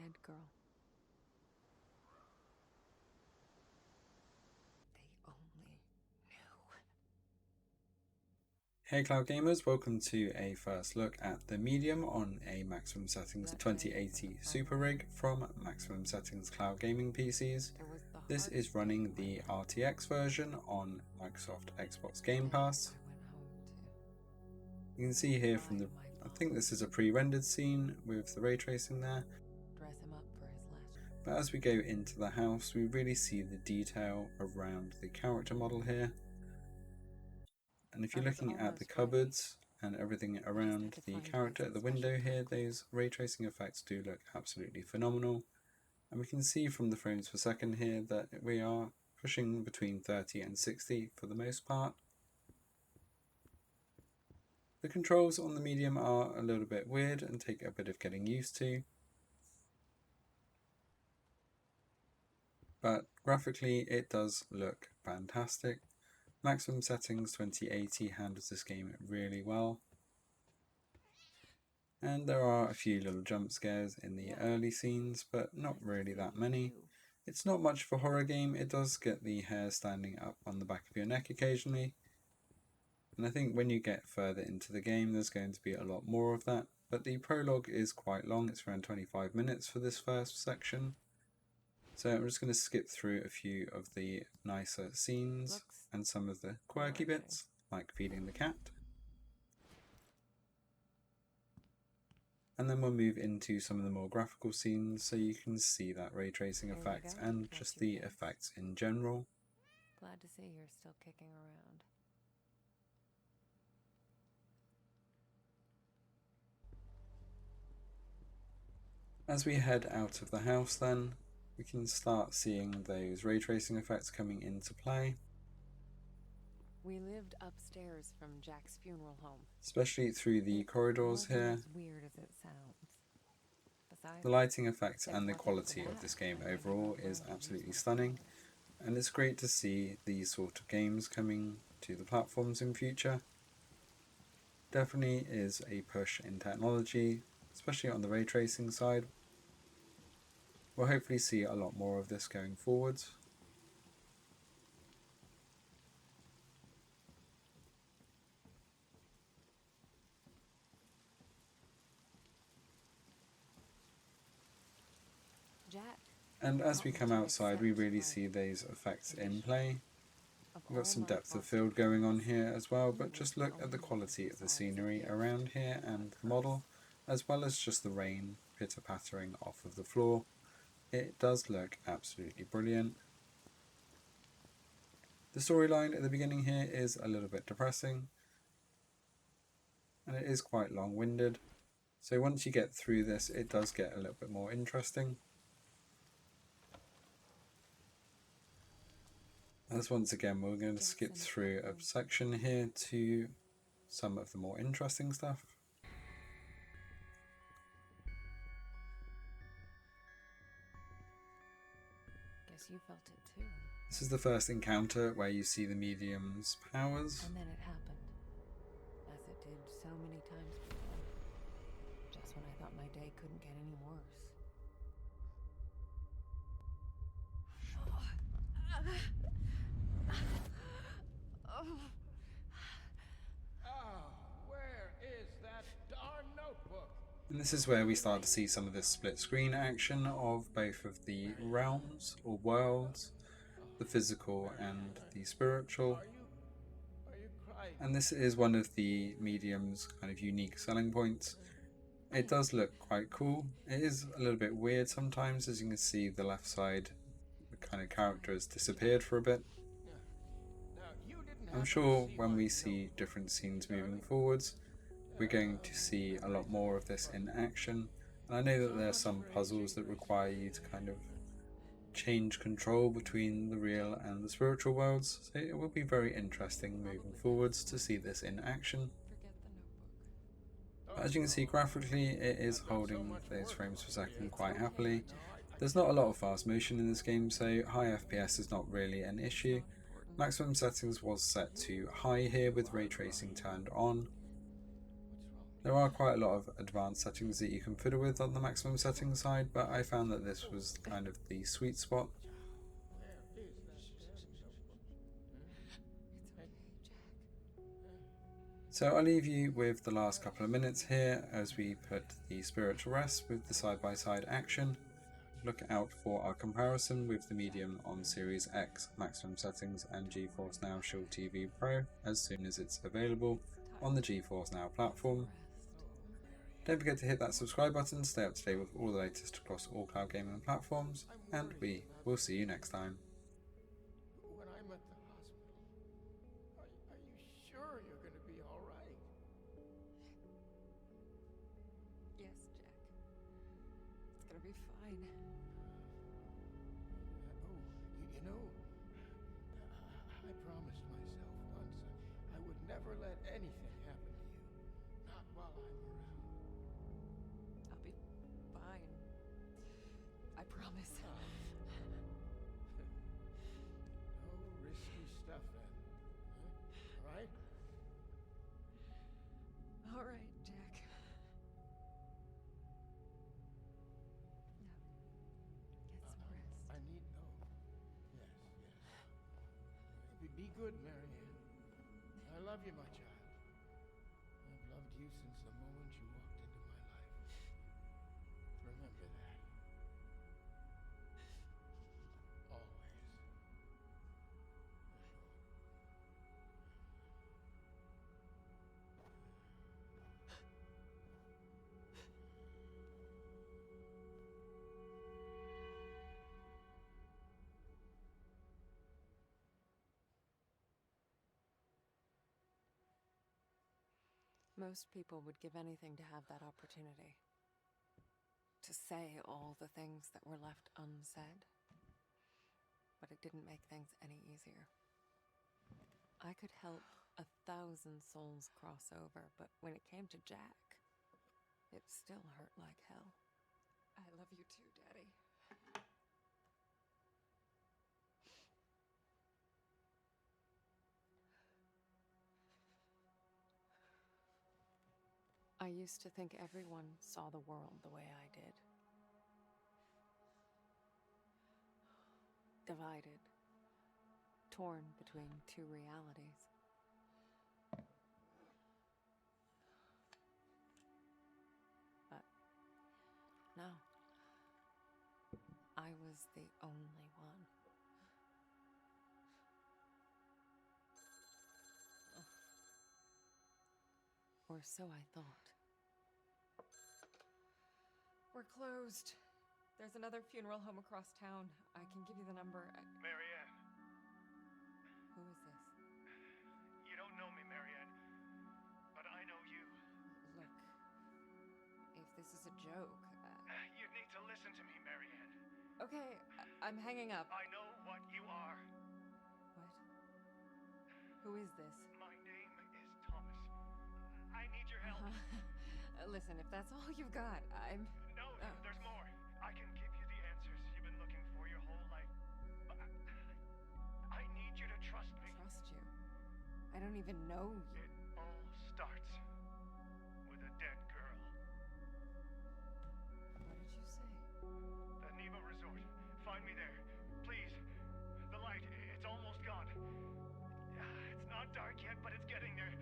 red girl. They only knew. Hey Cloud Gamers, welcome to a first look at the medium on a maximum settings 2080 Super Rig from Maximum Settings Cloud Gaming PCs. This is running the RTX version on Microsoft Xbox Gamepass. You can see here from the, I think this is a pre-rendered scene with the ray tracing there. But as we go into the house, we really see the detail around the character model here. And if you're looking at the cupboards and everything around the character at the window here, those ray tracing effects do look absolutely phenomenal. And we can see from the frames per second here that we are pushing between 30 and 60 for the most part. The controls on the medium are a little bit weird and take a bit of getting used to. But graphically it does look fantastic. Maximum Settings 2080 handles this game really well. And there are a few little jump scares in the early scenes, but not really that many. It's not much of a horror game. It does get the hair standing up on the back of your neck occasionally. And I think when you get further into the game, there's going to be a lot more of that. But the prologue is quite long. It's around 25 minutes for this first section. So I'm just going to skip through a few of the nicer scenes and some of the quirky bits, like feeding the cat. And then we'll move into some of the more graphical scenes so you can see that ray tracing effect and just the effects in general. Glad to see you're still kicking around. As we head out of the house then, we can start seeing those ray tracing effects coming into play. We lived upstairs from Jack's funeral home. Especially through the corridors here. As weird as it sounds. Besides, the lighting effects and the quality of this game overall is absolutely stunning. And it's great to see these sort of games coming to the platforms in future. Definitely is a push in technology, especially on the ray tracing side. We'll hopefully see a lot more of this going forwards. And as we come outside, we really see these effects in play. We've got some depth of field going on here as well, but just look at the quality of the scenery around here and the model, as well as just the rain pitter-pattering off of the floor. It does look absolutely brilliant. The storyline at the beginning here is a little bit depressing, and it is quite long-winded. So once you get through this, it does get a little bit more interesting. As once again, we're going to skip through a section here to some of the more interesting stuff. Guess you felt it too. This is the first encounter where you see the medium's powers. And then it happened, as it did so many times before. Just when I thought my day couldn't get any worse. Where is that darn notebook? And this is where we start to see some of this split screen action of both of the realms or worlds, the physical and the spiritual. Are you crying? And this is one of the medium's kind of unique selling points. It does look quite cool. It is a little bit weird sometimes, as you can see the left side, the kind of character has disappeared for a bit. I'm sure when we see different scenes moving forwards, we're going to see a lot more of this in action. And I know that there are some puzzles that require you to kind of change control between the real and the spiritual worlds, so it will be very interesting moving forwards to see this in action. As you can see, graphically it is holding those frames per second quite happily. There's not a lot of fast motion in this game, so high FPS is not really an issue. Maximum settings was set to high here with ray tracing turned on. There are quite a lot of advanced settings that you can fiddle with on the maximum settings side, but I found that this was kind of the sweet spot. Where is that damn notebook? It's okay, Jack. So I'll leave you with the last couple of minutes here as we put the spirit to rest with the side-by-side action. Look out for our comparison with the medium on Series X maximum settings and GeForce Now Shield TV Pro as soon as it's available on the GeForce Now platform. Don't forget to hit that subscribe button to stay up to date with all the latest across all cloud gaming platforms, and we will see you next time. When I'm at the hospital, are you sure you're going to be all right? Yes, Jack. It's gonna be fine. You know, I promised myself once I would never let anything happen to you. Not while I'm around. I'll be fine. I promise. No risky stuff then. Huh? All right? All right, Jack. Get some rest. I need. Yes. Be good, Marianne. I love you, my child. I've loved you since the moment you walked into my life. Remember that. Always. Most people would give anything to have that opportunity. To say all the things that were left unsaid. But it didn't make things any easier. I could help 1,000 souls cross over, but when it came to Jack, it still hurt like hell. I love you too, Daddy. I used to think everyone saw the world the way I did. Divided. Torn between two realities. But no. I was the only one. Or so I thought. We're closed. There's another funeral home across town. I can give you the number. Marianne, Who is this? you don't know me, Marianne, but I know you. Look, if this is a joke... You need to listen to me, Marianne. Okay, I'm hanging up. I know what you are. What? Who is this? My name is Thomas. I need your help. Listen, if that's all you've got, I'm... No, there's more. I can give you the answers you've been looking for your whole life. But I need you to trust me. Trust you. I don't even know you. It all starts with a dead girl. What did you say? The Neva Resort. Find me there. Please. The light, it's almost gone. It's not dark yet, but it's getting there.